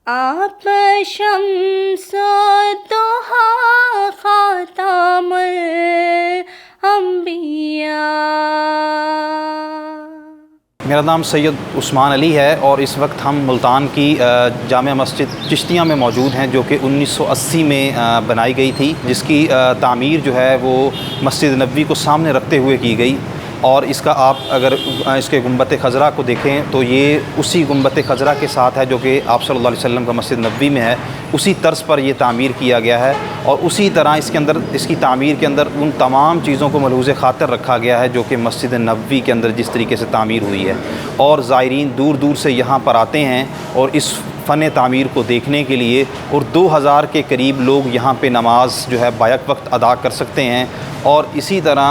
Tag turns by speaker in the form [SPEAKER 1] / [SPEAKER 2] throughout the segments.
[SPEAKER 1] آپ شمس الضحیٰ خاتم الانبیاء۔
[SPEAKER 2] میرا نام سید عثمان علی ہے اور اس وقت ہم ملتان کی جامع مسجد چشتیہ میں موجود ہیں، جو کہ 1980 میں بنائی گئی تھی، جس کی تعمیر جو ہے وہ مسجد نبوی کو سامنے رکھتے ہوئے کی گئی۔ اور اس کا آپ اگر اس کے گنبد خضرا کو دیکھیں تو یہ اسی گنبد خضرا کے ساتھ ہے جو کہ آپ صلی اللہ علیہ وسلم کا مسجد نبوی میں ہے، اسی طرز پر یہ تعمیر کیا گیا ہے، اور اسی طرح اس کے اندر اس کی تعمیر کے اندر ان تمام چیزوں کو ملحوظ خاطر رکھا گیا ہے جو کہ مسجد نبوی کے اندر جس طریقے سے تعمیر ہوئی ہے۔ اور زائرین دور دور سے یہاں پر آتے ہیں اور اس فن تعمیر کو دیکھنے کے لیے، اور 2000 کے قریب لوگ یہاں پہ نماز جو ہے بیک وقت ادا کر سکتے ہیں۔ اور اسی طرح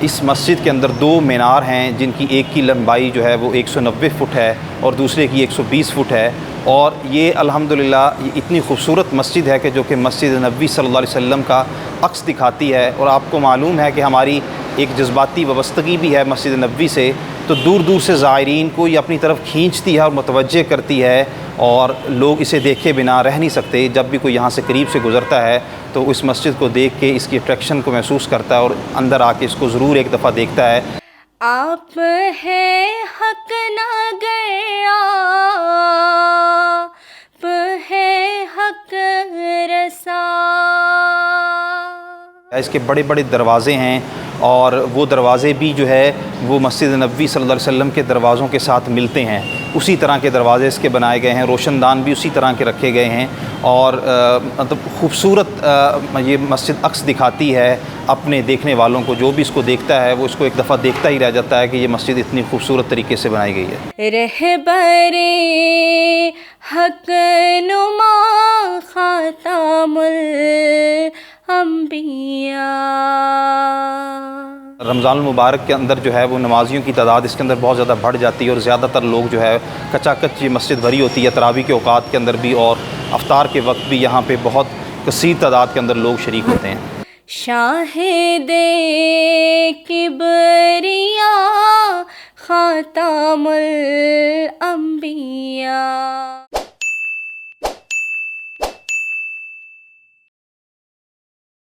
[SPEAKER 2] اس مسجد کے اندر 2 مینار ہیں جن کی ایک کی لمبائی جو ہے وہ 190 فٹ ہے اور دوسرے کی 120 فٹ ہے، اور یہ الحمدللہ یہ اتنی خوبصورت مسجد ہے کہ جو کہ مسجد نبوی صلی اللہ علیہ وسلم کا عکس دکھاتی ہے۔ اور آپ کو معلوم ہے کہ ہماری ایک جذباتی وابستگی بھی ہے مسجد نبوی سے، تو دور دور سے زائرین کو یہ اپنی طرف کھینچتی ہے اور متوجہ کرتی ہے، اور لوگ اسے دیکھے بنا رہ نہیں سکتے۔ جب بھی کوئی یہاں سے قریب سے گزرتا ہے تو اس مسجد کو دیکھ کے اس کی اٹریکشن کو محسوس کرتا ہے اور اندر آ کے اس کو ضرور ایک دفعہ دیکھتا ہے۔
[SPEAKER 1] آپ ہے حق نگر، آپ ہے حق رسا۔
[SPEAKER 2] اس کے بڑے بڑے دروازے ہیں، اور وہ دروازے بھی جو ہے وہ مسجد نبوی صلی اللہ علیہ وسلم کے دروازوں کے ساتھ ملتے ہیں، اسی طرح کے دروازے اس کے بنائے گئے ہیں، روشن دان بھی اسی طرح کے رکھے گئے ہیں، اور مطلب خوبصورت یہ مسجد عکس دکھاتی ہے اپنے دیکھنے والوں کو۔ جو بھی اس کو دیکھتا ہے وہ اس کو ایک دفعہ دیکھتا ہی رہ جاتا ہے کہ یہ مسجد اتنی خوبصورت طریقے سے بنائی گئی ہے۔
[SPEAKER 1] رہبر حق نما خاتم الانبیاء۔
[SPEAKER 2] رمضان المبارک کے اندر جو ہے وہ نمازیوں کی تعداد اس کے اندر بہت زیادہ بڑھ جاتی ہے، اور زیادہ تر لوگ جو ہے کچا کچ یہ مسجد بھری ہوتی ہے تراویح کے اوقات کے اندر بھی، اور افطار کے وقت بھی یہاں پہ بہت کثیر تعداد کے اندر لوگ شریک ہوتے ہیں۔
[SPEAKER 1] شاہد کبریاء خاتم الانبیاء۔